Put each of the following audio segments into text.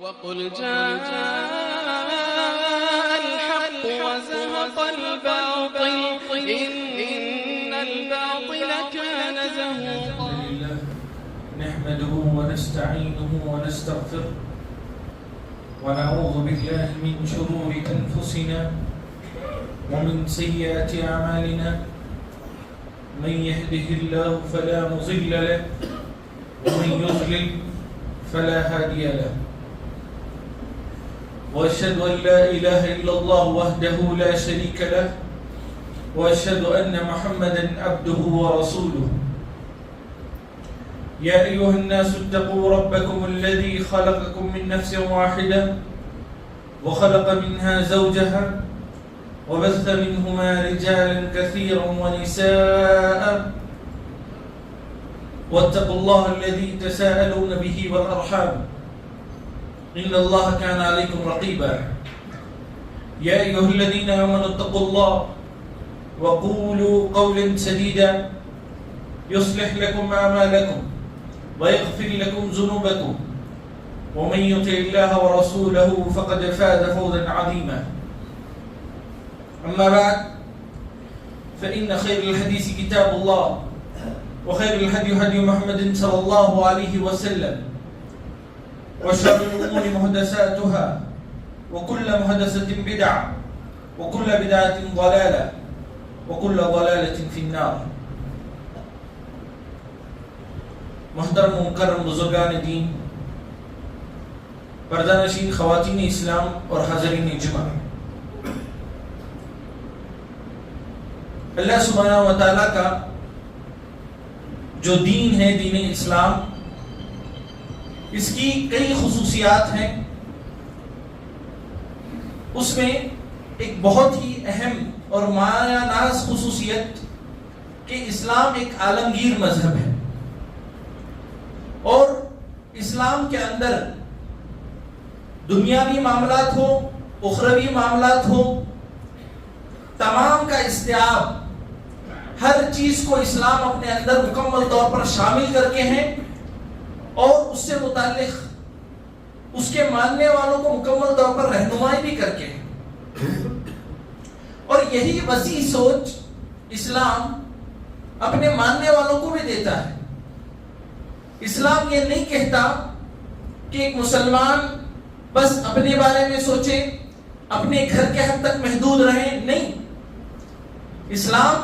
وقل جاء الحق وزهق الباطل إن الباطل كان زهوقا. نحمده ونستعينه ونستغفره ونعوذ بالله من شرور أنفسنا ومن سيئات أعمالنا. من يهده الله فلا مضل له ومن يضلل فلا هادي له. وأشهد أن لا إله إلا الله وحده لا شريك له وأشهد أن محمدا عبده ورسوله. يا أيها الناس اتقوا ربكم الذي خلقكم من نفس واحدة وخلق منها زوجها وبث منهما رجالا كثيرا ونساء واتقوا الله الذي تساءلون به والأرحام إن الله كان عليكم رقيبا. يا أيها الذين آمنوا اتقوا الله وقولوا قولا سديدا يصلح لكم أعمالكم ويغفر لكم ذنوبكم ومن يطع الله ورسوله فقد فاز فوزا عظيما. أما بعد فإن خير الحديث كتاب الله وخير الهدي هدي محمد صلى الله عليه وسلم وشر الأمور محدثاتها وكل محدثة بدعة وكل بدعة ضلالة وكل ضلالة في النار. محترم مکرم بزرگان دین، پردہ نشین خواتین اسلام اور حاضرین جمع، اللہ سبحانہ و تعالیٰ کا جو دین ہے، دین اسلام، اس کی کئی خصوصیات ہیں. اس میں ایک بہت ہی اہم اور مایہ ناز خصوصیت کہ اسلام ایک عالمگیر مذہب ہے اور اسلام کے اندر دنیاوی معاملات ہو، اخروی معاملات ہو، تمام کا استیعاب، ہر چیز کو اسلام اپنے اندر مکمل طور پر شامل کر کے ہیں اور اس سے متعلق اس کے ماننے والوں کو مکمل طور پر رہنمائی بھی کر کے ہیں. اور یہی وسیع سوچ اسلام اپنے ماننے والوں کو بھی دیتا ہے. اسلام یہ نہیں کہتا کہ ایک مسلمان بس اپنے بارے میں سوچے، اپنے گھر کے حد تک محدود رہیں. نہیں، اسلام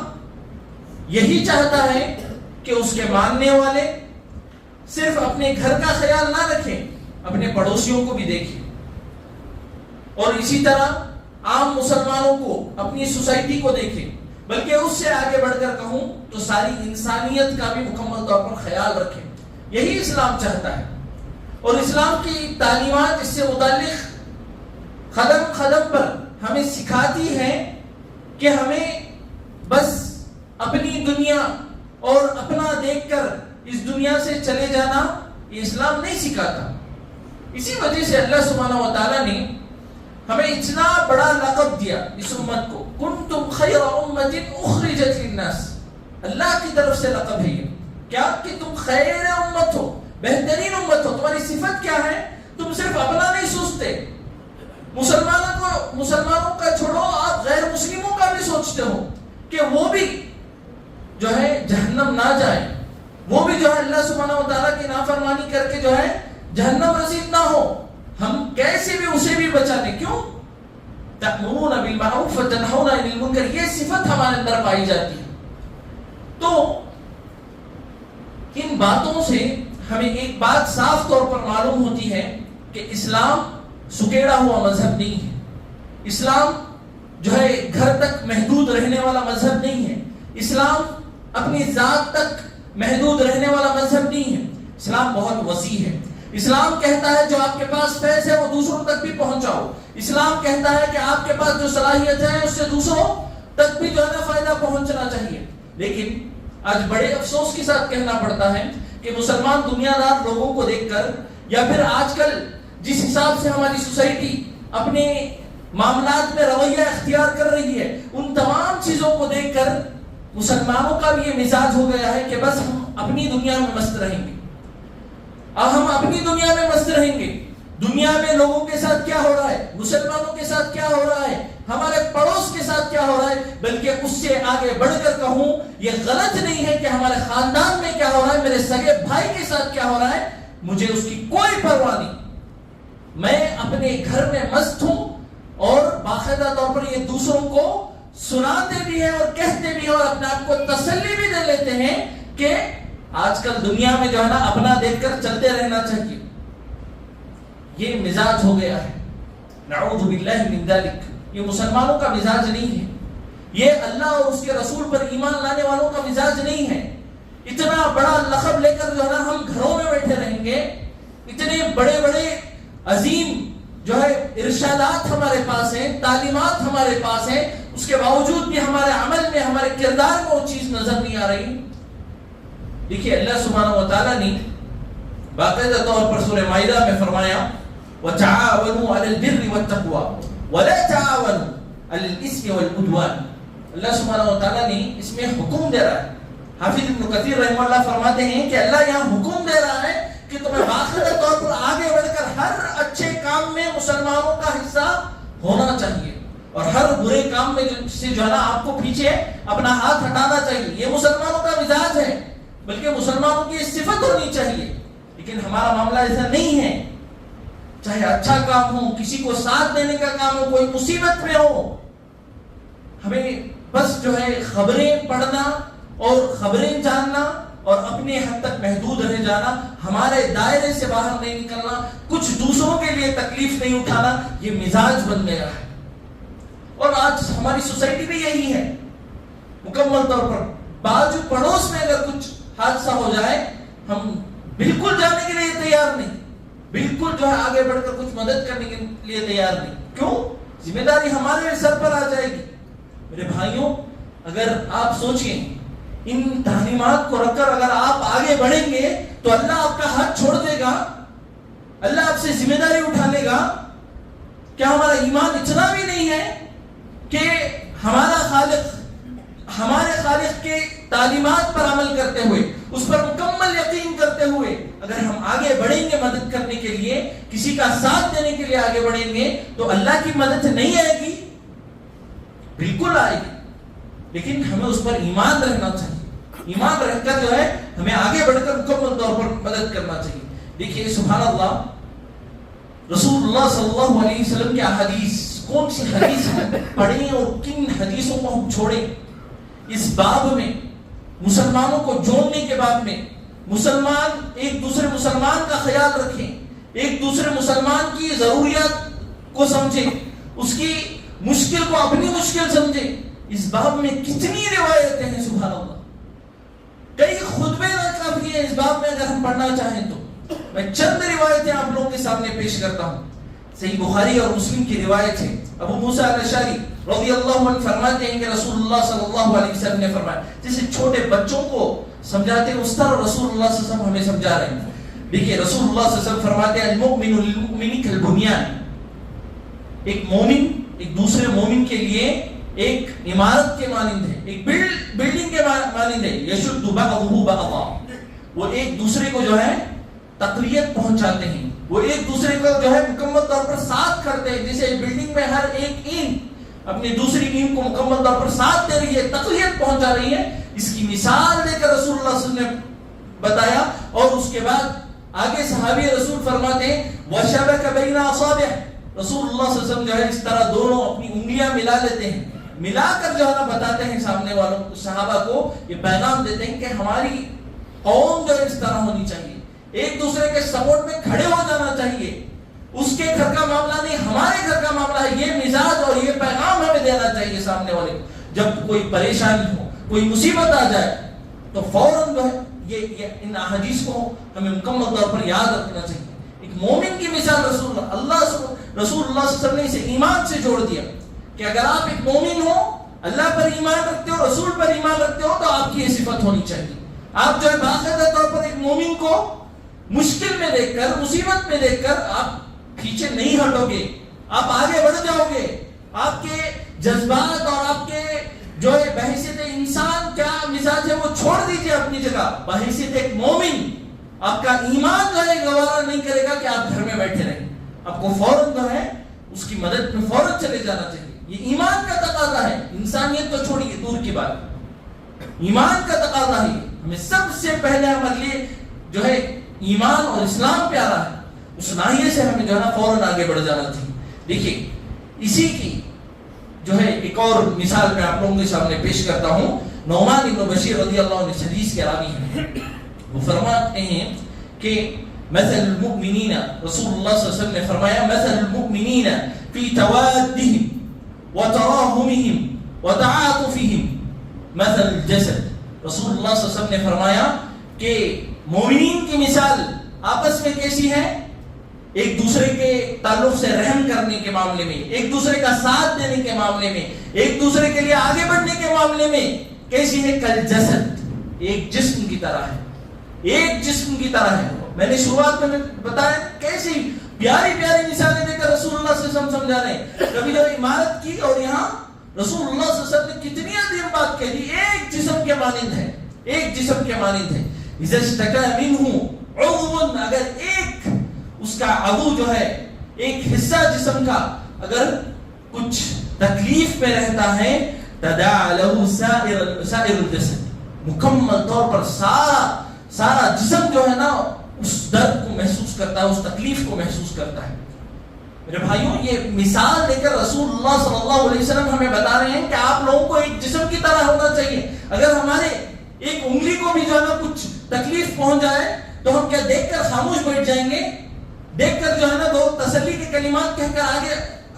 یہی چاہتا ہے کہ اس کے ماننے والے صرف اپنے گھر کا خیال نہ رکھیں، اپنے پڑوسیوں کو بھی دیکھیں. اور اسی طرح عام مسلمانوں کو، اپنی سوسائٹی کو دیکھیں، بلکہ اس سے آگے بڑھ کر کہوں تو ساری انسانیت کا بھی مکمل طور پر خیال رکھیں. یہی اسلام چاہتا ہے. اور اسلام کی تعلیمات اس سے متعلق قدم قدم پر ہمیں سکھاتی ہیں کہ ہمیں بس اپنی دنیا اور اپنا دیکھ کر اس دنیا سے چلے جانا یہ اسلام نہیں سکھاتا. اسی وجہ سے اللہ سبحانہ و تعالیٰ نے ہمیں اتنا بڑا لقب دیا اس امت کو، کنتم خیر امت اخرجت للناس. اللہ کی طرف سے لقب ہے یہ، کیا کہ تم خیر امت ہو، بہترین امت ہو. تمہاری صفت کیا ہے؟ تم صرف اپنا نہیں سوچتے، مسلمانوں کا چھوڑو، آپ غیر مسلموں کا بھی سوچتے ہو کہ وہ بھی جو ہے جہنم نہ جائے، وہ بھی جو ہے اللہ سبحانہ و تعالیٰ کی نافرمانی کر کے جو ہے جہنم رسید نہ ہو. ہم کیسے بھی اسے بھی بچا لیں. کیوں؟ تأمرون بالمعروف وتنہون عن المنکر، یہ صفت ہمارے اندر پائی جاتی ہے. تو ان باتوں سے ہمیں ایک بات صاف طور پر معلوم ہوتی ہے کہ اسلام سکیڑا ہوا مذہب نہیں ہے. اسلام جو ہے گھر تک محدود رہنے والا مذہب نہیں ہے. اسلام اپنی ذات تک محدود رہنے والا مذہب نہیں ہے. اسلام بہت وسیع ہے. اسلام کہتا ہے جو آپ کے پاس فیض ہے وہ دوسروں تک بھی پہنچاؤ. اسلام کہتا ہے کہ آپ کے پاس جو صلاحیت ہے اس سے دوسروں تک بھی جو ہے نا فائدہ پہنچنا چاہیے. لیکن آج بڑے افسوس کے ساتھ کہنا پڑتا ہے کہ مسلمان دنیا دار لوگوں کو دیکھ کر، یا پھر آج کل جس حساب سے ہماری سوسائٹی اپنے معاملات میں رویہ اختیار کر رہی ہے، ان تمام چیزوں کو دیکھ کر مسلمانوں کا بھی یہ مزاج ہو گیا ہے کہ بس ہم اپنی دنیا میں مست رہیں گے، ہم اپنی دنیا میں مست رہیں گے، دنیا میں لوگوں کے ساتھ کیا ہو رہا ہے، مسلمانوں کے ساتھ کیا ہو رہا ہے، ہمارے پڑوس کے ساتھ کیا ہو رہا ہے، بلکہ اس سے آگے بڑھ کر کہوں یہ غلط نہیں ہے کہ ہمارے خاندان میں کیا ہو رہا ہے، میرے سگے بھائی کے ساتھ کیا ہو رہا ہے، مجھے اس کی کوئی پرواہ نہیں. میں اپنے گھر میں مست ہوں اور باقاعدہ طور پر یہ دوسروں کو سناتے بھی ہیں اور کہتے بھی ہیں اور اپنے آپ کو تسلی بھی دے لیتے ہیں کہ آج کل دنیا میں جو ہے نا اپنا دیکھ کر چلتے رہنا چاہیے. یہ مزاج ہو گیا ہے، نعوذ باللہ من ذلک. یہ مسلمانوں کا مزاج نہیں ہے، یہ اللہ اور اس کے رسول پر ایمان لانے والوں کا مزاج نہیں ہے. اتنا بڑا لقب لے کر جو ہے نا ہم گھروں میں بیٹھے رہیں گے، اتنے بڑے بڑے عظیم جو ہے ارشادات ہمارے پاس ہیں، تعلیمات ہمارے پاس ہیں، اس کے باوجود بھی ہمارے عمل میں، ہمارے کردار میں وہ چیز نظر نہیں آ رہی. دیکھیے اللہ سبحانہ و تعالیٰ نے باقاعدہ طور پر سورہ مائدہ میں فرمایا وَتَعَاوَنُوا عَلَى الْبِرِّ وَالتَّقْوَى وَلَا تَعَاوَنُوا عَلَى الْإِثْمِ وَالْعُدْوَانِ. اللہ سبحانہ و تعالیٰ نے اس میں حکم دے رہا ہے. حافظ ابن کثیر رحمہ اللہ فرماتے ہیں کہ اللہ یہاں حکم دے رہا ہے کہ تمہیں باقاعدہ طور پر آگے بڑھ کر ہر اچھے کام میں مسلمانوں کا حصہ ہونا چاہیے اور ہر برے کام میں سے جو ہے نا آپ کو پیچھے اپنا ہاتھ ہٹانا چاہیے. یہ مسلمانوں کا مزاج ہے، بلکہ مسلمانوں کی صفت ہونی چاہیے. لیکن ہمارا معاملہ ایسا نہیں ہے. چاہے اچھا کام ہو، کسی کو ساتھ دینے کا کام ہو، کوئی مصیبت میں ہو، ہمیں بس جو ہے خبریں پڑھنا اور خبریں جاننا اور اپنے حد تک محدود رہ جانا، ہمارے دائرے سے باہر نہیں نکلنا، کچھ دوسروں کے لیے تکلیف نہیں اٹھانا، یہ مزاج بن گیا ہے. اور آج ہماری سوسائٹی بھی یہی ہے مکمل طور پر. بازو پڑوس میں اگر کچھ حادثہ ہو جائے ہم بالکل جانے کے لیے تیار نہیں، بالکل جو ہے آگے بڑھ کر کچھ مدد کرنے کے لیے تیار نہیں. کیوں؟ ذمہ داری ہمارے سر پر آ جائے گی. میرے بھائیوں، اگر آپ سوچیں ان تعلیمات کو رکھ کر اگر آپ آگے بڑھیں گے تو اللہ آپ کا ہاتھ چھوڑ دے گا، اللہ آپ سے ذمہ داری اٹھا لے گا. کیا ہمارا ایمان اتنا بھی نہیں ہے کہ ہمارے خالق کے تعلیمات پر عمل کرتے ہوئے، اس پر مکمل یقین کرتے ہوئے اگر ہم آگے بڑھیں گے مدد کرنے کے لیے، کسی کا ساتھ دینے کے لیے آگے بڑھیں گے تو اللہ کی مدد نہیں آئے گی؟ بالکل آئے گی. لیکن ہمیں اس پر ایمان رہنا چاہیے. ایمان رہ کر جو ہے ہمیں آگے بڑھ کر مکمل طور پر مدد کرنا چاہیے. دیکھیے سبحان اللہ، رسول اللہ صلی اللہ علیہ وسلم کی احادیث، کون سی حدیث ہم پڑھیں اور کن حدیثوں کو ہم چھوڑیں. اس باب میں مسلمانوں کو جوڑنے کے باب میں مسلمان ایک دوسرے مسلمان کا خیال رکھیں، ایک دوسرے مسلمان کی ضروریات کو سمجھیں، اس کی مشکل کو اپنی مشکل سمجھیں. اس باب میں کتنی روایتیں ہیں سبحان اللہ. کئی خطبے کافی ہیں اس باب میں اگر ہم پڑھنا چاہیں تو. میں چند روایتیں آپ لوگوں کے سامنے پیش کرتا ہوں. صحیح بخاری اور مسلم کی روایت ہے. ابو موسیٰ الاشعری رضی اللہ عنہ فرماتے ہیں کہ رسول اللہ صلی اللہ علیہ وسلم نے فرمایا، جیسے چھوٹے بچوں کو سمجھاتے ہیں اس طرح رسول اللہ صلی اللہ علیہ وسلم ہمیں سمجھا رہے ہیں. دیکھیے رسول اللہ صلی اللہ علیہ وسلم فرماتے ہیں المؤمن للمؤمن کالبنیان. ایک مومن ایک دوسرے مومن کے لیے ایک عمارت کے مانند ہے، ایک بلڈنگ کے مانند ہے. یشد بعضہ بعضا، وہ ایک دوسرے کو جو ہے تقویت پہنچاتے ہیں، وہ ایک دوسرے کو جو ہے مکمل طور پر ساتھ کرتے ہیں. جیسے بلڈنگ میں ہر ایک اینٹ اپنی دوسری اینٹ کو مکمل طور پر ساتھ دے رہی ہے، تقویت پہنچا رہی ہے. اس کی مثال دے کر رسول اللہ صلی اللہ علیہ وسلم نے بتایا. اور اس کے بعد آگے صحابی رسول فرماتے ہیں وَشَبَكَ بَيْنَ أَصَابِعِهِ. رسول اللہ صلی اللہ علیہ وسلم جو ہے اس طرح دونوں اپنی انگلیاں ملا لیتے ہیں، ملا کر جو ہے نا بتاتے ہیں سامنے والوں صحابہ کو، یہ پیغام دیتے ہیں کہ ہماری قوم جو ہے اس طرح ہونی چاہیے، ایک دوسرے کے سپورٹ میں کھڑے ہو جانا چاہیے. اس کے گھر کا معاملہ نہیں، ہمارے گھر کا معاملہ ہے. یہ مزاج اور یہ پیغام ہمیں دینا چاہیے سامنے والے کو. جب کوئی پریشانی ہو، کوئی مصیبت آ جائے تو فوراً جو ہے یہ ان احادیث کو ہمیں مکمل طور پر یاد رکھنا چاہیے. ایک مومن کی مثال رسول اللہ صلی اللہ علیہ وسلم نے اسے ایمان سے جوڑ دیا کہ اگر آپ ایک مومن ہو، اللہ پر ایمان رکھتے ہو، رسول پر ایمان رکھتے ہو، تو آپ کی یہ صفت ہونی چاہیے. آپ جو ہے باقاعدہ طور پر ایک مومن کو مشکل میں دیکھ کر، مصیبت میں دیکھ کر آپ پیچھے نہیں ہٹو گے، آپ آگے بڑھ جاؤ گے. آپ کے جذبات اور آپ کے جو ہے بحیثیت انسان کیا مزاج ہے وہ چھوڑ دیجئے اپنی جگہ. بحیثیت ایک مومن آپ کا ایمان جو ہے گوارا نہیں کرے گا کہ آپ گھر میں بیٹھے رہیں. آپ کو فوراً جو ہے اس کی مدد میں فوراً چلے جانا چاہیے. یہ ایمان کا تقاضا ہے. انسانیت تو چھوڑیے دور کی بات, ایمان کا تقاضا ہے. ہمیں سب سے پہلے ہمارے لیے جو ہے ایمان اور اسلام پیارا ہے, اس ناحیے سے ہمیں جو ہے نا فوراً آگے بڑھ جانا چاہیے. دیکھیے اسی کی جو ہے ایک اور مثال میں آپ لوگوں کے سامنے پیش کرتا ہوں. نعمان ابن بشیر رضی اللہ عنہ اس حدیث کے راوی ہیں. وہ فرماتے ہیں کہ مثل المؤمنین, رسول اللہ صلی اللہ علیہ وسلم نے فرمایا مثل المؤمنین فی توادہم وتراہمہم وتعاطفہم مثل الجسد. رسول اللہ صلی اللہ علیہ وسلم نے فرمایا کہ مومنین کی مثال آپس میں کیسی ہے؟ ایک دوسرے کے تعلق سے رحم کرنے کے معاملے میں, ایک دوسرے کا ساتھ دینے کے معاملے میں, ایک دوسرے کے لیے آگے بڑھنے کے معاملے میں کیسی ہے؟ کل جسد, ایک جسم کی طرح ہے, ایک جسم کی طرح ہے. میں نے شروعات میں بتایا کیسی پیاری پیاری مثالیں دے کر رسول اللہ صلی اللہ علیہ وسلم سمجھا رہے ہیں. کبھی جب عمارت کی اور یہاں رسول اللہ صلی اللہ علیہ وسلم نے کتنی عظیم بات کہہ دی, ایک جسم کے مانند ہے, ایک جسم کے مانند ہے. اذا اشتكى منه عضو, اگر ایک اس کا عضو جو ہے ایک حصہ جسم کا اگر کچھ تکلیف میں رہتا ہے تداعى له سائر الجسد, مکمل طور پر سارا جسم جو ہے نا اس درد کو محسوس کرتا ہے, اس تکلیف کو محسوس کرتا ہے. میرے بھائیوں یہ مثال دے کر رسول اللہ صلی اللہ علیہ وسلم ہمیں بتا رہے ہیں کہ آپ لوگوں کو ایک جسم کی طرح ہونا چاہیے. اگر ہمارے ایک انگلی کو بھی جو ہے نا کچھ تکلیف پہنچ جائے تو ہم کیا دیکھ کر خاموش بیٹھ جائیں گے, دیکھ کر جو ہے نا دو تسلی کے کلمات کہہ کر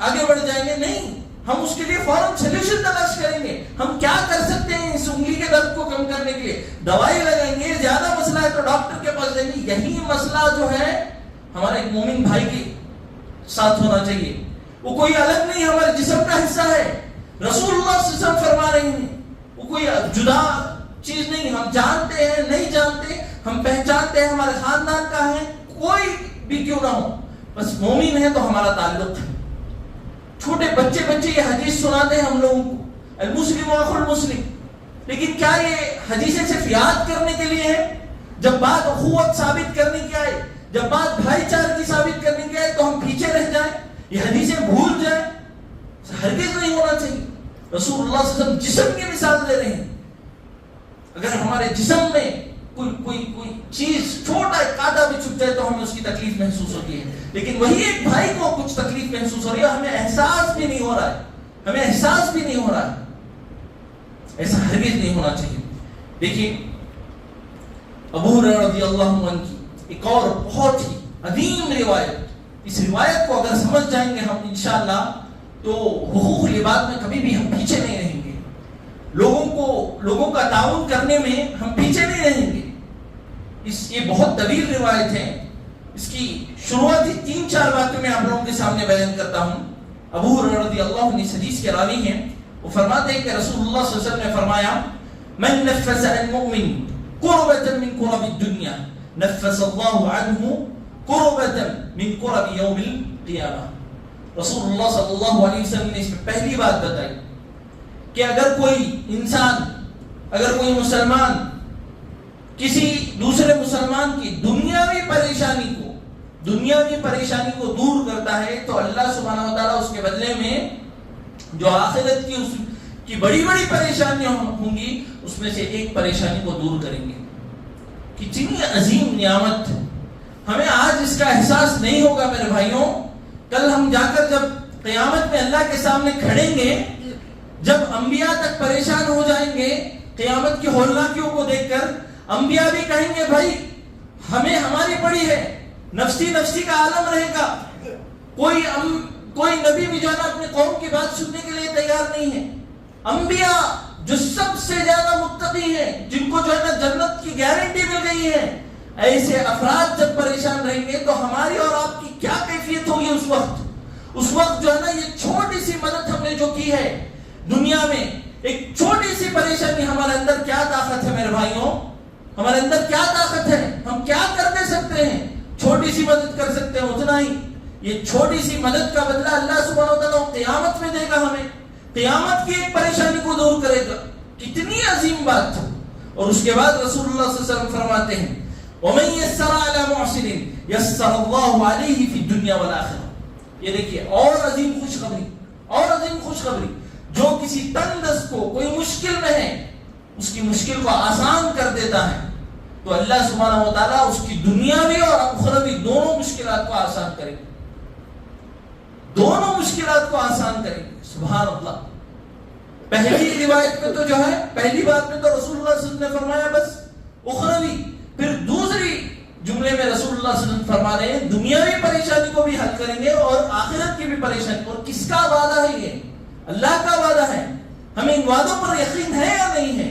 آگے بڑھ جائیں گے؟ نہیں, ہم اس کے لیے فوراً سولوشن تلاش کریں گے. ہم کیا کر سکتے ہیں اس انگلی کے درد کو کم کرنے کے لیے؟ دوائی لگائیں گے, زیادہ مسئلہ ہے تو ڈاکٹر کے پاس جائیں گے. یہی مسئلہ جو ہے ہمارے ایک مومن بھائی کے ساتھ ہونا چاہیے. وہ کوئی الگ نہیں, ہمارے جسم کا حصہ ہے. رسول اللہ صلی اللہ علیہ وسلم فرما رہے ہیں وہ کوئی جدا چیز نہیں. ہم جانتے ہیں نہیں جانتے, ہم پہچانتے ہیں ہمارے خاندان کا ہے, کوئی بھی کیوں نہ ہو, بس مومن ہے تو ہمارا تعلق ہے. چھوٹے بچے یہ حدیث سناتے ہیں ہم لوگوں کو, المسلم اخو المسلم, لیکن کیا یہ حدیثیں صرف یاد کرنے کے لیے ہے؟ جب بات اخوت ثابت کرنے کی آئے, جب بات بھائی چارے کی ثابت کرنے کی آئے تو ہم پیچھے رہ جائیں, یہ حدیثیں بھول جائیں؟ ہرگز نہیں ہونا چاہیے. رسول اللہ صلی اللہ علیہ وسلم جسم کی مثال دے رہے ہیں. اگر ہمارے جسم میں کوئی چیز چھوٹا کانٹا بھی چھپ جائے تو ہمیں اس کی تکلیف محسوس ہوتی ہے, لیکن وہی ایک بھائی کو کچھ تکلیف محسوس ہو رہی ہے, ہمیں احساس بھی نہیں ہو رہا ہے, ہمیں احساس بھی نہیں ہو رہا ہے. ایسا ہرگز نہیں ہونا چاہیے. دیکھیے ابو ہریرہ رضی اللہ عنہ کی ایک اور بہت ہی عظیم روایت, اس روایت کو اگر سمجھ جائیں گے ہم انشاءاللہ تو حقوق العباد میں کبھی بھی ہم پیچھے نہیں رہیں گے. لوگوں کا تعاون کرنے میں ہم پیچھے نہیں رہیں گے. یہ بہت طویل روایت ہے, اس کی شروعات ہی 3-4 باتیں میں آپ لوگوں کے سامنے بیان کرتا ہوں. ابو ہریرہ رضی اللہ عنہ اس حدیث کے راوی ہیں, وہ فرماتے ہیں کہ رسول اللہ صلی اللہ علیہ وسلم نے فرمایا من نفس عن المؤمن قربة من قرب الدنيا نفس الله عنه قربة من قرب يوم القيامة. رسول اللہ صلی اللہ علیہ وسلم نے اس میں پہلی بات بتائی کہ اگر کوئی انسان, اگر کوئی مسلمان کسی دوسرے مسلمان کی دنیاوی پریشانی کو دور کرتا ہے تو اللہ سبحانہ و تعالیٰ اس کے بدلے میں جو آخرت کی اس کی بڑی بڑی پریشانیاں ہوں گی اس میں سے ایک پریشانی کو دور کریں گے. کتنی عظیم نعمت, ہمیں آج اس کا احساس نہیں ہوگا میرے بھائیوں. کل ہم جا کر جب قیامت میں اللہ کے سامنے کھڑیں گے, جب انبیاء تک پریشان ہو جائیں گے قیامت کی ہولناکیوں کو دیکھ کر, انبیاء بھی کہیں گے بھائی ہمیں ہماری پڑی ہے, نفسی کا عالم رہے گا. کوئی نبی بھی جو ہے نا اپنی قوم کی بات سننے کے لیے تیار نہیں ہے. انبیاء جو سب سے زیادہ متقی ہیں, جن کو جو ہے نا جنت کی گارنٹی مل گئی ہے, ایسے افراد جب پریشان رہیں گے تو ہماری اور آپ کی کیا کیفیت ہوگی اس وقت جو ہے نا یہ چھوٹی سی مدد ہم نے جو کی ہے دنیا میں, ایک چھوٹی سی پریشانی, ہمارے اندر کیا طاقت ہے میرے بھائیوں, ہمارے اندر کیا طاقت ہے, ہم کیا کر دے سکتے ہیں, چھوٹی سی مدد کر سکتے ہیں اتنا ہی. یہ چھوٹی سی مدد کا بدلہ اللہ سبحانہ و تعالیٰ قیامت میں دے گا, ہمیں قیامت کی ایک پریشانی کو دور کرے گا. کتنی عظیم بات. اور اس کے بعد رسول اللہ صلی اللہ علیہ وسلم فرماتے ہیں وَمَن يَسَّرَ عَلَى مُعْسِرٍ يَسَّرَ اللَّهُ عَلَيْهِ فِي الدُّنْيَا وَالْآخِرَةِ. یہ دیکھیے اور عظیم خوشخبری، جو کسی تندرست کو کوئی مشکل میں ہے اس کی مشکل کو آسان کر دیتا ہے، تو اللہ سبحانہ و تعالیٰ اس کی دنیاوی اور اخروی دونوں مشکلات کو آسان کرے گا، دونوں مشکلات کو آسان کرے گا. سبحان اللہ. پہلی روایت میں تو جو ہے، پہلی بات میں تو رسول اللہ صلی اللہ علیہ وسلم نے فرمایا بس اخروی، پھر دوسری جملے میں رسول اللہ صلی اللہ علیہ وسلم فرما رہے ہیں دنیاوی پریشانی کو بھی حل کریں گے اور آخرت کی بھی پریشانی. اور کس کا وعدہ ہے یہ؟ اللہ کا وعدہ ہے. ہمیں ان وعدوں پر یقین ہے یا نہیں ہے؟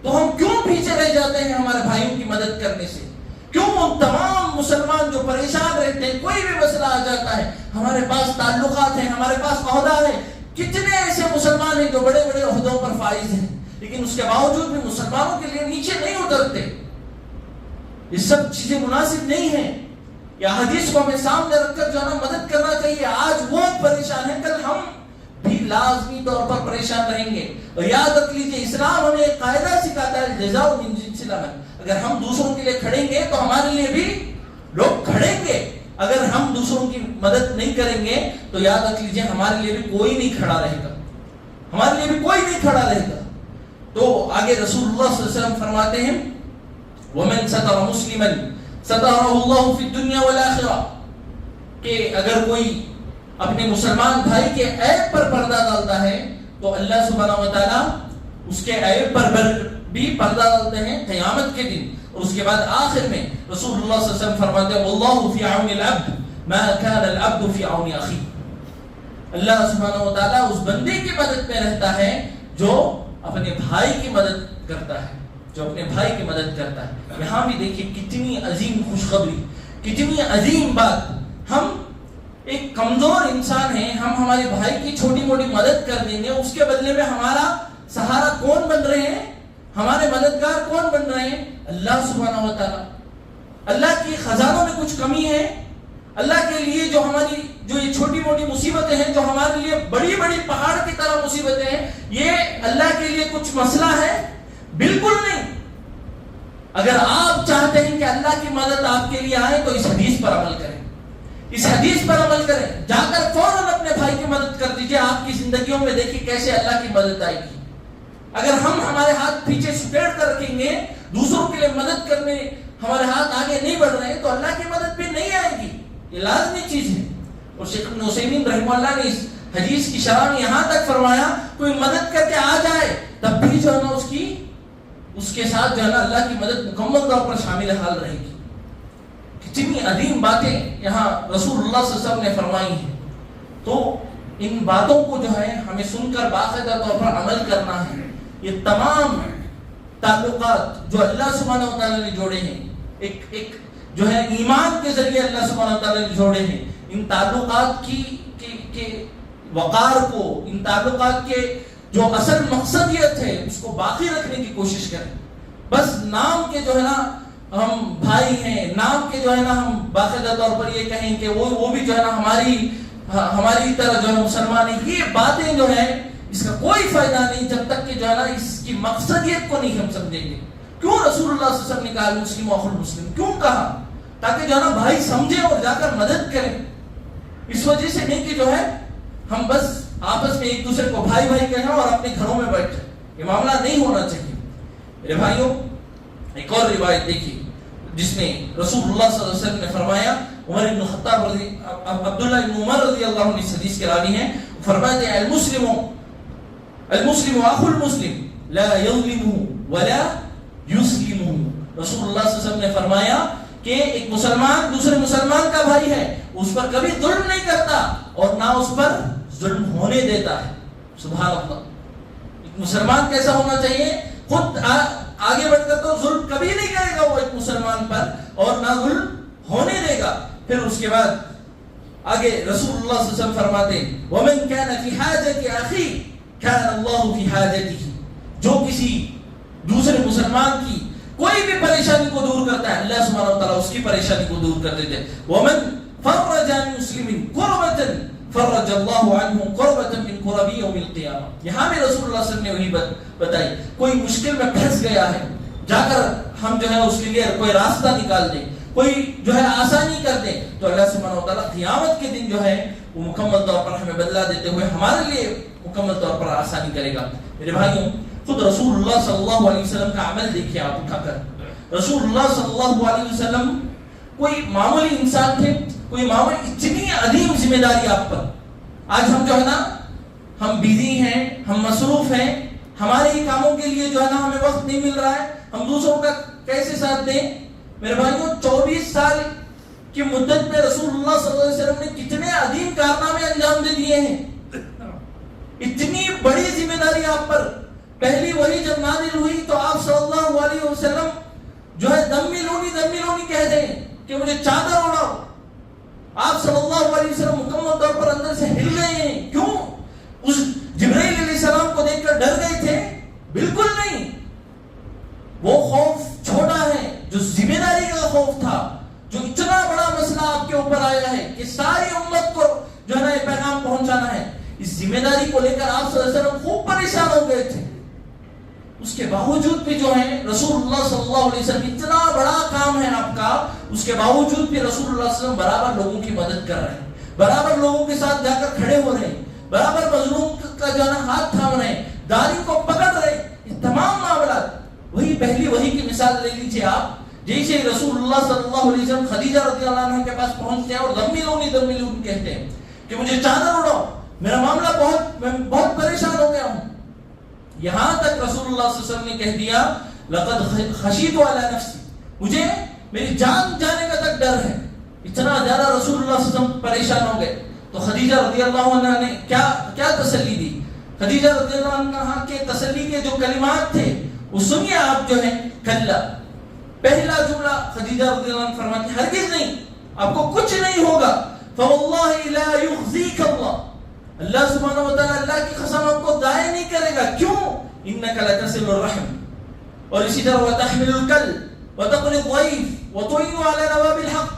تو ہم کیوں پیچھے رہ جاتے ہیں ہمارے بھائیوں کی مدد کرنے سے؟ کیوں ان تمام مسلمان جو پریشان رہتے ہیں، کوئی بھی مسئلہ آ جاتا ہے، ہمارے پاس تعلقات ہیں، ہمارے پاس عہدہ ہے، کتنے ایسے مسلمان ہیں جو بڑے بڑے عہدوں پر فائز ہیں، لیکن اس کے باوجود بھی مسلمانوں کے لیے نیچے نہیں اترتے. یہ سب چیزیں مناسب نہیں ہیں. یا حدیث کو ہمیں سامنے رکھ کر جو ہے نا مدد کرنا چاہیے. آج وہ پریشان ہیں، کل ہم بھی لازمی طور پر پریشان رہیں گے. اور یاد رکھ لیجیے اسلام ہمیں ایک قاعدہ سکھاتا ہے، جزاء من جنس العمل. اگر ہم دوسروں کے لیے کھڑیں گے تو ہمارے لیے بھی لوگ کھڑیں گے. اگر ہم دوسروں کی مدد نہیں کریں گے تو یاد رکھ لیجیے ہمارے لیے بھی کوئی نہیں کھڑا رہے گا، ہمارے لیے بھی کوئی نہیں کھڑا رہے گا. تو آگے رسول اللہ صلی اللہ علیہ وسلم فرماتے ہیں وَمَنْ سَتَرَ مُسْلِمًا سَتَرَهُ اللَّهُ فِي الدُّنْيَا وَالْآخِرَةِ، کہ اگر کوئی اپنے مسلمان بھائی کے عیب پر پردہ ڈالتا ہے تو اللہ سبحانہ و تعالیٰ اس کے عیب پر بھی پردہ ڈالتے ہیں قیامت کے دن. اور اس کے بعد آخر میں رسول اللہ صلی اللہ علیہ وسلم فرماتے ہیں وَاللَّهُ فِي عَوْنِ الْعَبْدِ مَا كَانَ الْعَبْدُ فِي عَوْنِ أَخِيهِ. اللہ سبحانہ و تعالیٰ اس بندے کی مدد میں رہتا ہے جو اپنے بھائی کی مدد کرتا ہے، جو اپنے بھائی کی مدد کرتا ہے. یہاں بھی دیکھیے کتنی عظیم خوشخبری، کتنی عظیم بات. ہم ایک کمزور انسان ہیں، ہم ہمارے بھائی کی چھوٹی موٹی مدد کر دیں گے، اس کے بدلے میں ہمارا سہارا کون بن رہے ہیں؟ ہمارے مددگار کون بن رہے ہیں؟ اللہ سبحانہ و تعالیٰ. اللہ کی خزانوں میں کچھ کمی ہے؟ اللہ کے لیے جو ہماری جو یہ چھوٹی موٹی مصیبتیں ہیں، جو ہمارے لیے بڑی بڑی پہاڑ کی طرح مصیبتیں ہیں، یہ اللہ کے لیے کچھ مسئلہ ہے؟ بالکل نہیں. اگر آپ چاہتے ہیں کہ اللہ کی مدد آپ کے لیے آئے تو اس حدیث پر عمل کریں، اس حدیث پر عمل کریں. جا کر فوراً اپنے بھائی کی مدد کر دیجئے. آپ کی زندگیوں میں دیکھیے کیسے اللہ کی مدد آئے گی. اگر ہم ہمارے ہاتھ پیچھے سپیڑ کر رکھیں گے، دوسروں کے لیے مدد کرنے ہمارے ہاتھ آگے نہیں بڑھ رہے تو اللہ کی مدد بھی نہیں آئے گی. یہ لازمی چیز ہے. اور شیخ ابن عثیمین رحمہ اللہ نے اس حدیث کی شرح میں یہاں تک فرمایا کوئی مدد کر کے آ جائے تب بھی جو ہے نا اس کے ساتھ جو ہے نا اللہ کی مدد مکمل طور پر شامل حال رہے گی. کتنی عظیم باتیں یہاں رسول اللہ صلی اللہ علیہ وسلم نے فرمائی ہیں. تو ان باتوں کو جو ہے ہمیں سن کر باقاعدہ طور پر عمل کرنا ہے. یہ تمام تعلقات جو اللہ سبحانہ و تعالیٰ نے جوڑے ہیں، ایک جو ہے ایمان کے ذریعے اللہ سبحانہ و تعالیٰ نے جوڑے ہیں، ان تعلقات کی وقار کو، ان تعلقات کے جو اصل مقصدیت ہے اس کو باقی رکھنے کی کوشش کریں. بس نام کے جو ہے نا ہم بھائی ہیں، نام کے جو ہے نا ہم باقاعدہ طور پر یہ کہیں کہ وہ بھی جو ہے نا ہماری طرح جو ہے مسلمان ہیں، یہ باتیں جو ہے اس کا کوئی فائدہ نہیں جب تک کہ جو ہے نا اس کی مقصدیت کو نہیں ہم سمجھیں گے. کیوں رسول اللہ صلی اللہ علیہ وسلم نے کہا مسلم اخو المسلم؟ کیوں کہا؟ تاکہ جو ہے نا بھائی سمجھے اور جا کر مدد کریں. اس وجہ سے نہیں کہ جو ہے ہم بس آپس میں ایک دوسرے کو بھائی بھائی کہیں اور اپنے گھروں میں بیٹھ جائیں. یہ معاملہ نہیں ہونا چاہیے. میرے بھائیوں ایک اور روایت دیکھیے جس میں رسول اللہ صلی اللہ علیہ وسلم نے فرمایا، عبداللہ بن عمر رضی اللہ عنہ اس حدیث کے راوی ہیں، فرماتے ہیں المسلم اخو المسلم لا یظلمه ولا یسلمه. رسول اللہ صلی اللہ علیہ وسلم نے فرمایا کہ ایک مسلمان دوسرے مسلمان کا بھائی ہے، اس پر کبھی ظلم نہیں کرتا اور نہ اس پر ظلم ہونے دیتا ہے. سبحان اللہ. ایک مسلمان کیسا ہونا چاہیے؟ خود آگے بڑھ کر تو ظلم کبھی نہیں کرے گا وہ ایک مسلمان پر اور نہ ظلم ہونے دے گا. پھر اس کے بعد آگے رسول اللہ صلی اللہ علیہ وسلم فرماتے ہیں وَمَنْ كَانَ فِي حَاجَةِ أَخِيهِ كَانَ اللَّهُ فِي حَاجَتِهِ. جو کسی دوسرے مسلمان کی کوئی بھی پریشانی کو دور کرتا ہے اللہ سبحانہ و تعالیٰ اس کی پریشانی کو دور کر دیتے ہیں. وَمَنْ فَرَّجَ عَنْ مُسْلِمٍ كُرْبَةً فَرَّجَ اللَّهُ عَنْهُ كُرْبَةً مِنْ كُرَبِ يَوْمِ الْقِيَامَةِ. یہاں بھی رسول اللہ صلی اللہ علیہ وسلم نے وہی بتائی. کوئی مشکل میں پھنس گیا ہے، جا کر ہم جو ہے اس کے لیے کوئی راستہ نکال دیں. کوئی جو ہے آسانی کر دے تو اللہ سبحانہ و تعالیٰ قیامت کے دن جو ہے وہ مکمل طور پر ہمیں بدلہ دیتے ہوئے ہمارے لیے مکمل طور پر آسانی کرے گا. میرے بھائیوں خود رسول اللہ صلی اللہ علیہ وسلم کا عمل دیکھیے آپ اٹھا کر. رسول اللہ صلی اللہ علیہ وسلم کوئی معمولی انسان تھے, کوئی معمولی, اتنی عظیم ذمہ داری آپ پر. آج ہم جو ہے نا ہم بیزی ہیں, ہم مصروف ہیں, ہمارے ہی کاموں کے لیے جو ہے نا ہمیں وقت نہیں مل رہا ہے, ہم دوسروں کا کیسے ساتھ دیں. میرے بھائیوں 24 سال کی مدت میں رسول اللہ صلی اللہ علیہ وسلم نے کتنے عظیم کارنامے انجام دے دیے ہیں. اتنی بڑی ذمہ داری آپ پر. پہلی وحی جب نازل ہوئی تو آپ صلی اللہ علیہ وسلم جو ہے دم ملونی کہہ دیں کہ مجھے چادر اڑاؤ. آپ صلی اللہ علیہ وسلم مکمل طور پر اندر سے ہل گئے ہیں. کیوں؟ اس جبرائیل علیہ السلام کو دیکھ کر ڈر گئے تھے؟ بالکل نہیں. وہ خوف چھوٹا ہے جو ذمہ داری کا خوف تھا, جو اتنا بڑا مسئلہ آپ کے اوپر آیا ہے کہ ساری امت کو جو ہے نا یہ پیغام پہنچانا ہے. اس ذمہ داری کو لے کر آپ صلی اللہ علیہ وسلم خوب پریشان ہو گئے تھے. اس کے باوجود بھی جو ہے رسول اللہ صلی اللہ علیہ وسلم اتنا بڑا کام ہے آپ کا, اس کے باوجود بھی رسول اللہ صلی اللہ علیہ وسلم برابر لوگوں کی مدد کر رہے ہیں, برابر لوگوں کے ساتھ جا کر کھڑے ہو رہے ہیں, برابر مظلوم کا جو ہے نا ہاتھ تھام رہے ہیں, داڑھی کو پکڑ رہے ہیں. یہ تمام معاملات وہی پہلی وحی کی مثال لے لیجیے آپ. جیسے رسول اللہ صلی اللہ علیہ وسلم خدیجہ رضی اللہ عنہ کے پاس پہنچتے ہیں اور دم کہتے ہیں کہ مجھے چادر اڑاؤ, میرا معاملہ میں بہت پریشان ہو گیا ہوں. یہاں تک رسول اللہ صلی اللہ علیہ وسلم نے کہہ دیا لقد خشیت علی نفسی, مجھے میری جان جانے کا تک ڈر ہے. اتنا زیادہ رسول اللہ صلی اللہ علیہ وسلم پریشان ہو گئے. تو خدیجہ رضی اللہ عنہ نے کیا تسلی دی. خدیجہ رضی اللہ عنہ کے تسلی کے جو کلمات تھے وہ سنیے آپ. جو ہے کلا, پہلا جملہ خدیجہ رضی اللہ عنہ فرماتی ہرگز نہیں, آپ کو کچھ نہیں ہوگا. فواللہ لا یخزیک اللہ, اللہ سبحانہ و تعالی اللہ کی قسم آپ کو ضائع نہیں کرے گا. کیوں؟ انک لتصل الرحم, اور اسی طرح وتحمل الکل وتقری الضیف وتعین علی نواب الحق.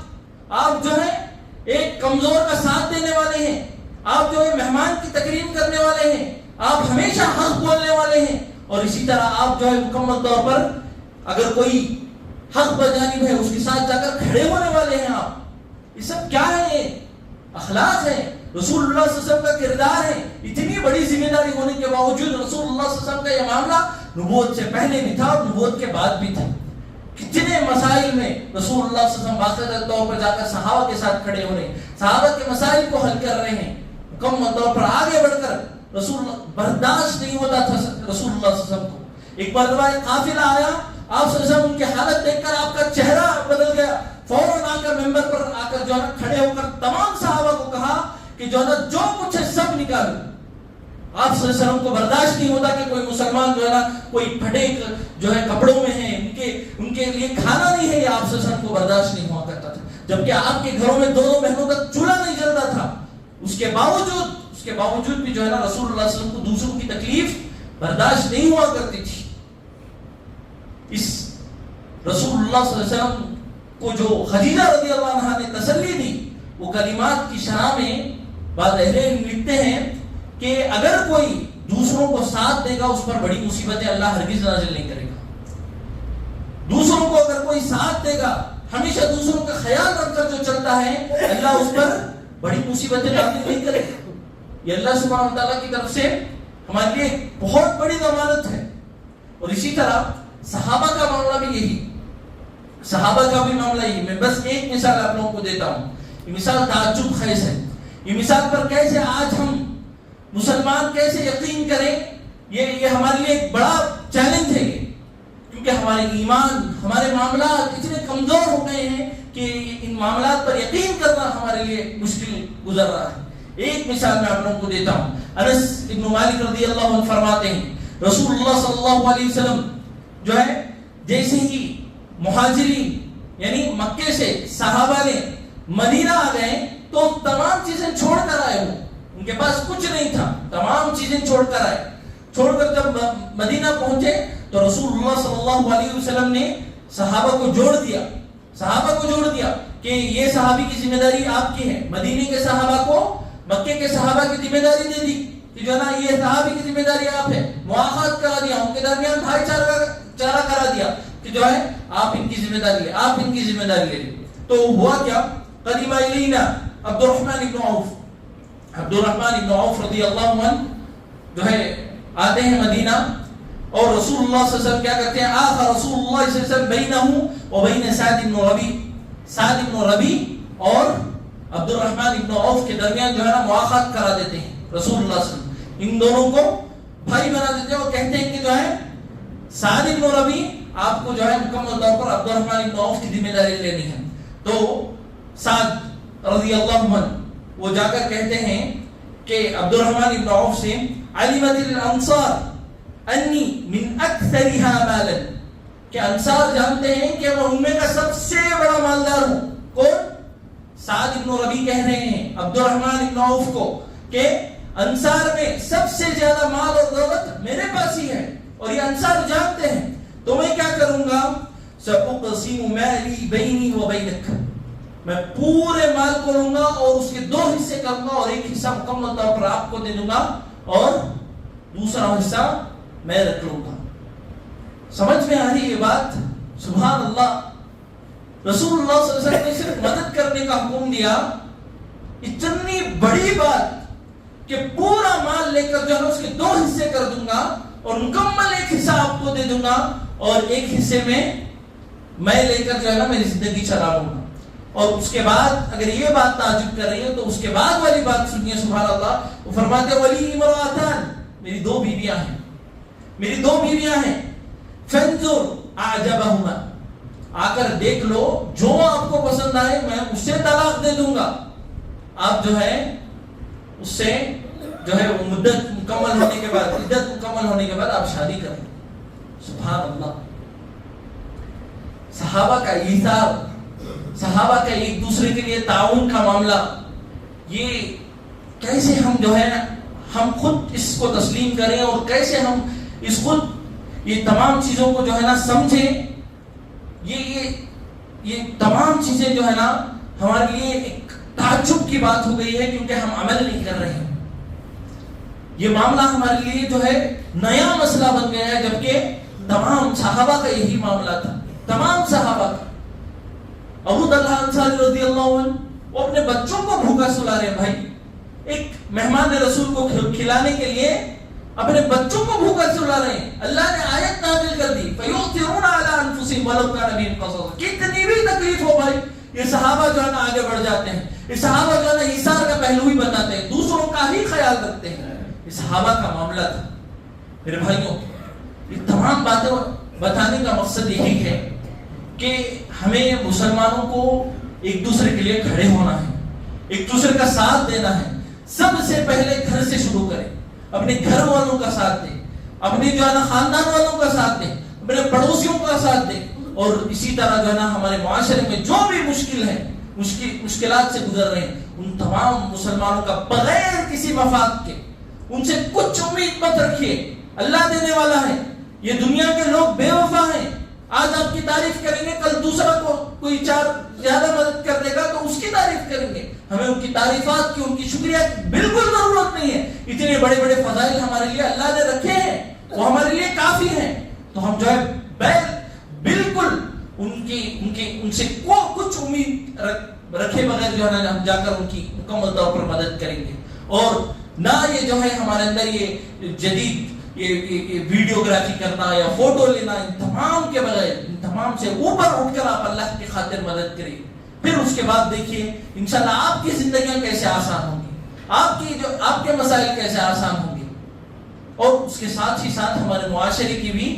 آپ جو ہے ایک کمزور کا ساتھ دینے والے ہیں, آپ جو ہے مہمان کی تکریم کرنے والے ہیں, آپ ہمیشہ حق بولنے والے ہیں, اور اسی طرح آپ جو ہے مکمل طور پر اگر کوئی حق بجانب ہے اس کے ساتھ جا کر کھڑے ہونے والے ہیں آپ. یہ سب کیا ہے؟ یہ اخلاق ہے, رسول اللہ صلی اللہ علیہ وسلم کا کردار ہے. اتنی بڑی ذمہ داری ہونے کے باوجود رسول اللہ صلی اللہ علیہ وسلم کا یہ معاملہ نبوت سے پہلے بھی تھا اور نبوت کے بعد بھی تھا. کتنے مسائل میں رسول اللہ صلی اللہ علیہ وسلم باقاعدہ طور پر جا کر صحابہ کے ساتھ کھڑے ہو رہے ہیں, صحابہ کے مسائل کو حل کر رہے ہیں, مکمل طور پر آگے بڑھ کر. رسول اللہ برداشت نہیں ہوتا تھا رسول اللہ صلی اللہ علیہ وسلم کو. ایک مرتبہ ایک قافلہ آیا, آپ صلی اللہ علیہ وسلم ان کی حالت دیکھ کر آپ کا چہرہ بدل گیا. فوراً آ کر ممبر پر آ کر جو ہے کھڑے ہو کر تمام صحابہ کو کہا کہ جو ہے جو کچھ ہے سب نکالو. آپ صلی اللہ علیہ وسلم کو برداشت نہیں ہوتا کہ کوئی مسلمان جو ہے نا کوئی پھٹے جو ہے کپڑوں میں ہیں, ان کے لیے کھانا نہیں ہے, یہ آپ صلی اللہ علیہ وسلم کو برداشت نہیں ہوا کرتا تھا. جبکہ آپ کے گھروں میں 2 مہینوں تک چولہا نہیں جلتا تھا. اس کے باوجود بھی جو ہے نا رسول اللہ صلی اللہ علیہ وسلم کو دوسروں کی تکلیف برداشت نہیں ہوا کرتی تھی. اس رسول اللہ صلی اللہ علیہ وسلم کو جو خدیجہ رضی اللہ عنہ نے تسلی دی, وہ کلمات کی شرح میں بعض اہل علم لکھتے ہیں کہ اگر کوئی دوسروں کو ساتھ دے گا اس پر بڑی مصیبتیں اللہ ہرگز نازل نہیں کرے گا. دوسروں کو اگر کوئی ساتھ دے گا, ہمیشہ دوسروں کا خیال رکھ کر جو چلتا ہے, اللہ اس پر بڑی مصیبتیں نازل نہیں کرے گا. یہ اللہ سبحانہ و تعالیٰ کی طرف سے ہمارے لیے بہت بڑی ضمانت ہے. اور اسی طرح صحابہ کا معاملہ بھی یہی, صحابہ کا بھی معاملہ یہی. میں بس ایک مثال آپ لوگوں کو دیتا ہوں. یہ مثال تعجب خیز ہے. یہ مثال پر کیسے آج ہم مسلمان کیسے یقین کریں, یہ ہمارے لیے ایک بڑا چیلنج ہے. یہ کیونکہ ہمارے ایمان, ہمارے معاملات اتنے کمزور ہو گئے ہیں کہ ان معاملات پر یقین کرنا ہمارے لیے مشکل گزر رہا ہے. ایک مثال میں آپ لوگوں کو دیتا ہوں. انس ابن مالک رضی اللہ عنہ فرماتے ہیں رسول اللہ صلی اللہ علیہ وسلم جو ہے جیسے ہی مہاجرین یعنی مکے سے صحابہ نے مدینہ آ گئے تو تمام چیزیں چھوڑ کر آئے. ان کے پاس کچھ نہیں تھا, تمام چیزیں چھوڑ کر آئے. چھوڑ کر جب مدینہ پہنچے تو رسول اللہ صلی اللہ علیہ وسلم نے صحابہ کو جوڑ دیا کہ یہ صحابی کی ذمہ داری آپ کی ہے. مدینے کے صحابہ کو مکے کے صحابہ کی ذمہ داری دے دی کہ جو ہے نا یہ صحابی کی ذمہ داری آپ ہے. مواخات کرا دیا, ان کے درمیان بھائی چارہ کرا دیا کہ جو ہے آپ ان کی ذمہ داری لے. تو ہوا کیا، قدیم الینا عبد الرحمن ابن عوف رضی اللہ عنہ جو ہے آتے ہیں مدینہ، اور رسول اللہ صلی اللہ علیہ وسلم کیا کرتے ہیں، آخر رسول اللہ صلی اللہ علیہ وسلم بینہ وبین سعد بن ربیع اور عبد الرحمن ابن عوف کے درمیان جو ہے نا مواخات کرا دیتے ہیں رسول اللہ صلی اللہ علیہ وسلم، ان دونوں کو بھائی بنا دیتے ہیں اور کہتے ہیں کہ جو ہے سعد بن ربیع آپ کو جو ہے مکمل طور پر عبد الرحمن ابن عوف کی ذمہ داری لینی ہے۔ تو سعد رضی اللہ عنہ وہ جا کر کہتے ہیں کہ عبد الرحمن ابن عوف سے، علمت الانصار انی من اکثرها مالا، کہ انصار جانتے ہیں کہ میں ان میں کا سب سے بڑا مالدار ہوں۔ کون؟ سعد ابن ربیع کہہ رہے ہیں عبد الرحمن ابن عوف کو کہ انصار میں سب سے زیادہ مال اور دولت میرے پاس ہی ہے، اور یہ انصار جانتے ہیں، تو میں کیا کروں گا، سأقسم مالی بینی و بینک، میں پورے مال کو لوں گا اور اس کے 2 حصے کروں گا، اور ایک حصہ مکمل طور پر آپ کو دے دوں گا اور دوسرا حصہ میں رکھ لوں گا۔ سمجھ میں آ رہی یہ بات؟ سبحان اللہ، رسول اللہ صلی اللہ علیہ وسلم نے صرف مدد کرنے کا حکم دیا، اتنی بڑی بات کہ پورا مال لے کر جو ہے اس کے 2 حصے کر دوں گا اور مکمل ایک حصہ آپ کو دے دوں گا، اور ایک حصے میں لے کر جو ہے نا میری زندگی چلا لوں گا۔ اور اس کے بعد اگر یہ بات تعجب کر رہی ہے تو اس کے بعد والی بات سنیے، سبحان اللہ، وہ فرماتے ہیں ولی امراتان، میری 2 بیویاں ہیں، فانظر اعجبہما، آ کر دیکھ لو، جو آپ کو پسند آئے میں اس سے طلاق دے دوں گا، آپ جو ہے اس سے جو ہے مدت مکمل ہونے کے بعد، عدت مکمل ہونے کے بعد آپ شادی کریں۔ سبحان اللہ، صحابہ کا ایثار، صحابہ کا ایک دوسرے کے لیے تعاون کا معاملہ، یہ کیسے ہم جو ہے ہم خود اس کو تسلیم کریں اور کیسے ہم اس خود یہ تمام چیزوں کو جو ہے نا سمجھیں، یہ تمام چیزیں جو ہے نا ہمارے لیے ایک تعجب کی بات ہو گئی ہے، کیونکہ ہم عمل نہیں کر رہے ہیں۔ یہ معاملہ ہمارے لیے جو ہے نیا مسئلہ بن گیا ہے، جبکہ تمام صحابہ کا یہی معاملہ تھا، تمام صحابہ کا۔ ابو طلحہ انصاری رضی اللہ عنہ وہ اپنے بچوں کو بھوکا سلا رہے ہیں، بھائی ایک مہمان رسول کو کھلانے کے لیے اپنے بچوں کو بھوکا سلا رہے ہیں۔ اللہ نے آیت نازل کر دی فَيُؤْثِرُونَ عَلَىٰ أَنفُسِهِمْ وَلَوْ كَانَ بِهِمْ خَصَاصَةٌ، کتنی بھی تکلیف ہو بھائی یہ صحابہ جو ہے نا آگے بڑھ جاتے ہیں، یہ صحابہ جو ہے نا ایثار کا پہلو ہی بتاتے ہیں، دوسروں کا ہی خیال رکھتے ہیں۔ یہ صحابہ کا معاملہ تھا۔ میرے بھائیوں، یہ تمام باتیں بتانے کا مقصد یہی ہے کہ ہمیں مسلمانوں کو ایک دوسرے کے لیے کھڑے ہونا ہے، ایک دوسرے کا ساتھ دینا ہے۔ سب سے پہلے گھر سے شروع کریں، اپنے گھر والوں کا ساتھ دیں، اپنے جو ہے نا خاندان والوں کا ساتھ دیں، اپنے پڑوسیوں کا ساتھ دیں، اور اسی طرح جو ہے نا ہمارے معاشرے میں جو بھی مشکلات سے گزر رہے ہیں ان تمام مسلمانوں کا بغیر کسی مفاد کے ان سے کچھ امید مت رکھیے، اللہ دینے والا ہے۔ یہ دنیا کے لوگ بے وفا ہیں، آج آپ کی تعریف کریں گے، کل دوسرا کو کوئی زیادہ مدد کر دے گا تو اس کی تعریف کریں گے۔ ہمیں ان کی تعریفات کی، ان کی شکریہ کی بالکل ضرورت نہیں ہے۔ اتنے بڑے بڑے فضائل ہمارے لیے اللہ نے رکھے ہیں، وہ ہمارے لیے کافی ہیں، تو ہم جو ہے بالکل ان سے کچھ امید رکھے بغیر جو ہے نا ہم جا کر ان کی مکمل طور پر مدد کریں گے۔ اور نہ یہ جو ہے ہمارے اندر یہ جدید یہ ویڈیوگرافی کرنا یا فوٹو لینا، ان تمام کے بغیر، ان تمام سے اوپر اٹھ کر آپ اللہ کی خاطر مدد کریں۔ پھر اس کے بعد دیکھیے انشاءاللہ آپ کی زندگیاں کیسے آسان ہوں گی، آپ کے مسائل کیسے آسان ہوں گے، اور اس کے ساتھ ہی ساتھ ہمارے معاشرے کی بھی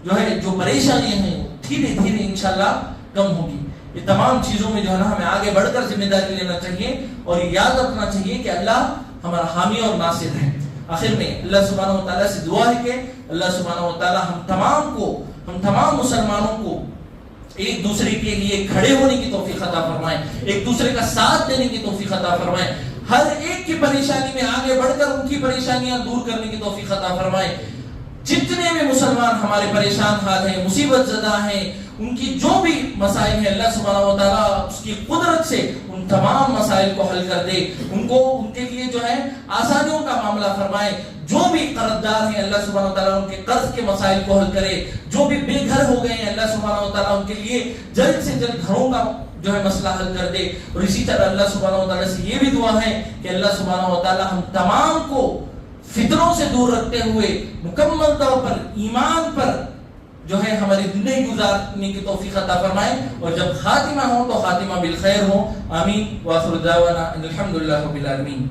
جو پریشانیاں ہیں دھیرے دھیرے انشاءاللہ کم ہوگی۔ یہ تمام چیزوں میں جو ہے نا ہمیں آگے بڑھ کر ذمہ داری لینا چاہیے، اور یاد رکھنا چاہیے کہ اللہ ہمارا حامی اور ناصر ہے۔ آخر میں اللہ سبحانہ و تعالیٰ سے دعا ہے کہ اللہ سبحانہ و تعالیٰ ہم تمام مسلمانوں کو ایک دوسرے کے لیے کھڑے ہونے کی توفیق عطا فرمائے، ایک دوسرے کا ساتھ دینے کی توفیق عطا فرمائے، ہر ایک کی پریشانی میں آگے بڑھ کر ان کی پریشانیاں دور کرنے کی توفیق عطا فرمائے۔ جتنے بھی مسلمان ہمارے پریشان حال ہیں، مصیبت زدہ ہیں، ان کی جو بھی مسائل ہیں اللہ سبحانہ و تعالیٰ اس کی قدرت سے ان تمام مسائل کو حل کر دے، ان کے لیے جو ہے آسانیوں کا معاملہ فرمائے۔ جو بھی قرض دار ہیں اللہ سبحانہ و تعالیٰ ان کے قرض کے مسائل کو حل کرے، جو بھی بے گھر ہو گئے ہیں اللہ سبحانہ و تعالیٰ ان کے لیے جلد سے جلد گھروں کا جو ہے مسئلہ حل کر دے. اور اسی طرح اللہ سبحانہ و تعالیٰ سے یہ بھی دعا ہے کہ اللہ سبحانہ و تعالیٰ ہم تمام کو فتنوں سے دور رکھتے ہوئے مکمل طور پر ایمان پر جو ہے ہماری زندگی گزارنے کی توفیق عطا فرمائے، اور جب خاتمہ ہو تو خاتمہ بالخیر ہو. آمین. وآخر دعوانا ان الحمد للہ رب العالمین.